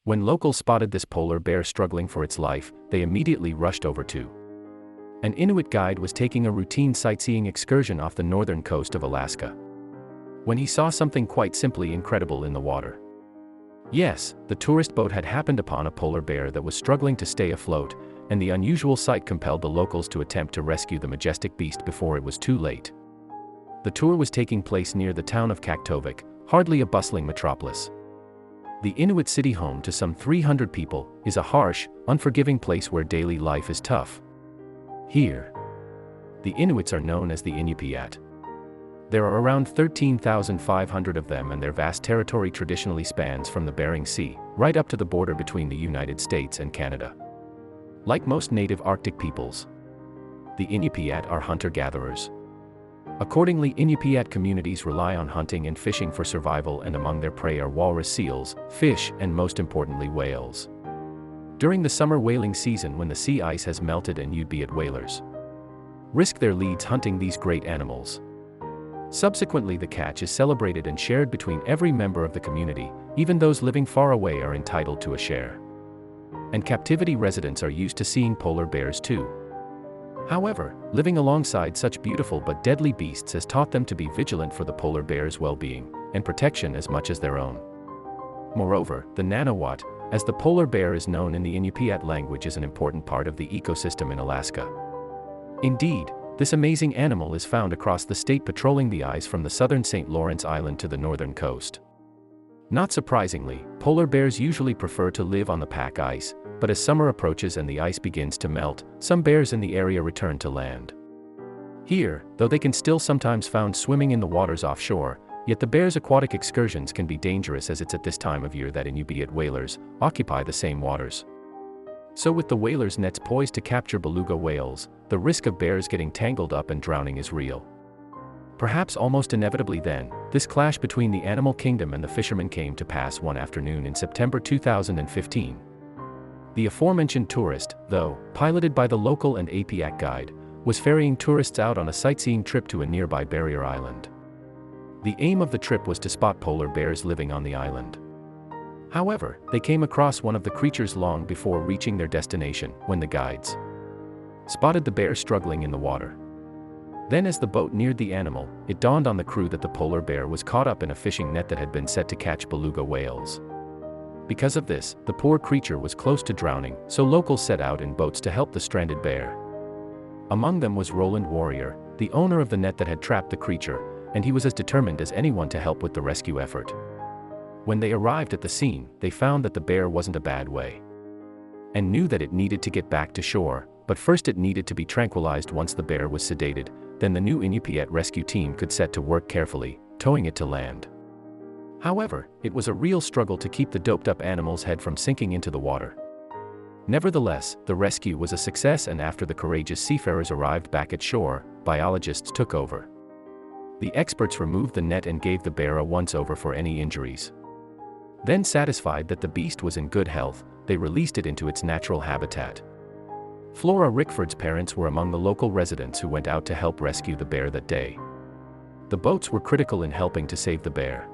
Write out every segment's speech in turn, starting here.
When locals spotted this polar bear struggling for its life, they immediately rushed over to. An Inuit guide was taking a routine sightseeing excursion off the northern coast of Alaska, when he saw something quite simply incredible in the water. Yes, the tourist boat had happened upon a polar bear that was struggling to stay afloat, and the unusual sight compelled the locals to attempt to rescue the majestic beast before it was too late. The tour was taking place near the town of Kaktovik, hardly a bustling metropolis. The Inuit city, home to some 300 people, is a harsh, unforgiving place where daily life is tough. Here, the Inuits are known as the Inupiat. There are around 13,500 of them, and their vast territory traditionally spans from the Bering Sea, right up to the border between the United States and Canada. Like most native Arctic peoples, the Inupiat are hunter-gatherers. Accordingly, Inupiat communities rely on hunting and fishing for survival, and among their prey are walrus, seals, fish, and most importantly, whales. During the summer whaling season, when the sea ice has melted and Inupiat whalers risk their lives hunting these great animals. Subsequently, the catch is celebrated and shared between every member of the community. Even those living far away are entitled to a share. And captivity residents are used to seeing polar bears too. However, living alongside such beautiful but deadly beasts has taught them to be vigilant for the polar bear's well-being and protection as much as their own. Moreover, the nanowat, as the polar bear is known in the Inupiat language, is an important part of the ecosystem in Alaska. Indeed, this amazing animal is found across the state, patrolling the ice from the southern St. Lawrence Island to the northern coast. Not surprisingly, polar bears usually prefer to live on the pack ice, but as summer approaches and the ice begins to melt, some bears in the area return to land. Here, though they can still sometimes found swimming in the waters offshore, yet the bears' aquatic excursions can be dangerous, as it's at this time of year that Inupiat whalers occupy the same waters. So with the whalers' nets poised to capture beluga whales, the risk of bears getting tangled up and drowning is real. Perhaps almost inevitably then, this clash between the animal kingdom and the fishermen came to pass one afternoon in September 2015. The aforementioned tourist, though piloted by the local and Inupiat guide, was ferrying tourists out on a sightseeing trip to a nearby barrier island. The aim of the trip was to spot polar bears living on the island. However, they came across one of the creatures long before reaching their destination, when the guides spotted the bear struggling in the water. Then, as the boat neared the animal, it dawned on the crew that the polar bear was caught up in a fishing net that had been set to catch beluga whales. Because of this, the poor creature was close to drowning, so locals set out in boats to help the stranded bear. Among them was Roland Warrior, the owner of the net that had trapped the creature, and he was as determined as anyone to help with the rescue effort. When they arrived at the scene, they found that the bear wasn't a bad way, and knew that it needed to get back to shore, but first it needed to be tranquilized. Once the bear was sedated, then the new Inupiat rescue team could set to work carefully, towing it to land. However, it was a real struggle to keep the doped-up animal's head from sinking into the water. Nevertheless, the rescue was a success, and after the courageous seafarers arrived back at shore, biologists took over. The experts removed the net and gave the bear a once-over for any injuries. Then, satisfied that the beast was in good health, they released it into its natural habitat. Flora Rickford's parents were among the local residents who went out to help rescue the bear that day. The boats were critical in helping to save the bear.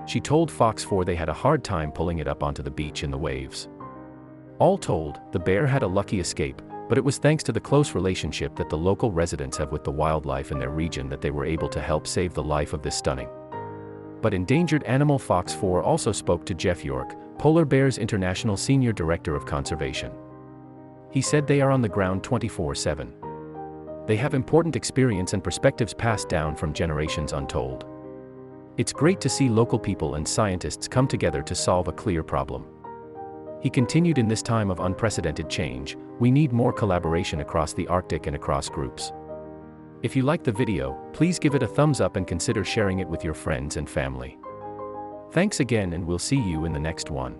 She told Fox 4 they had a hard time pulling it up onto the beach in the waves. All told, the bear had a lucky escape, but it was thanks to the close relationship that the local residents have with the wildlife in their region that they were able to help save the life of this stunning but endangered animal. Fox 4 also spoke to Jeff York, Polar Bears International Senior Director of Conservation. He said they are on the ground 24/7. They have important experience and perspectives passed down from generations untold. It's great to see local people and scientists come together to solve a clear problem. He continued, in this time of unprecedented change, we need more collaboration across the Arctic and across groups. If you liked the video, please give it a thumbs up and consider sharing it with your friends and family. Thanks again, and we'll see you in the next one.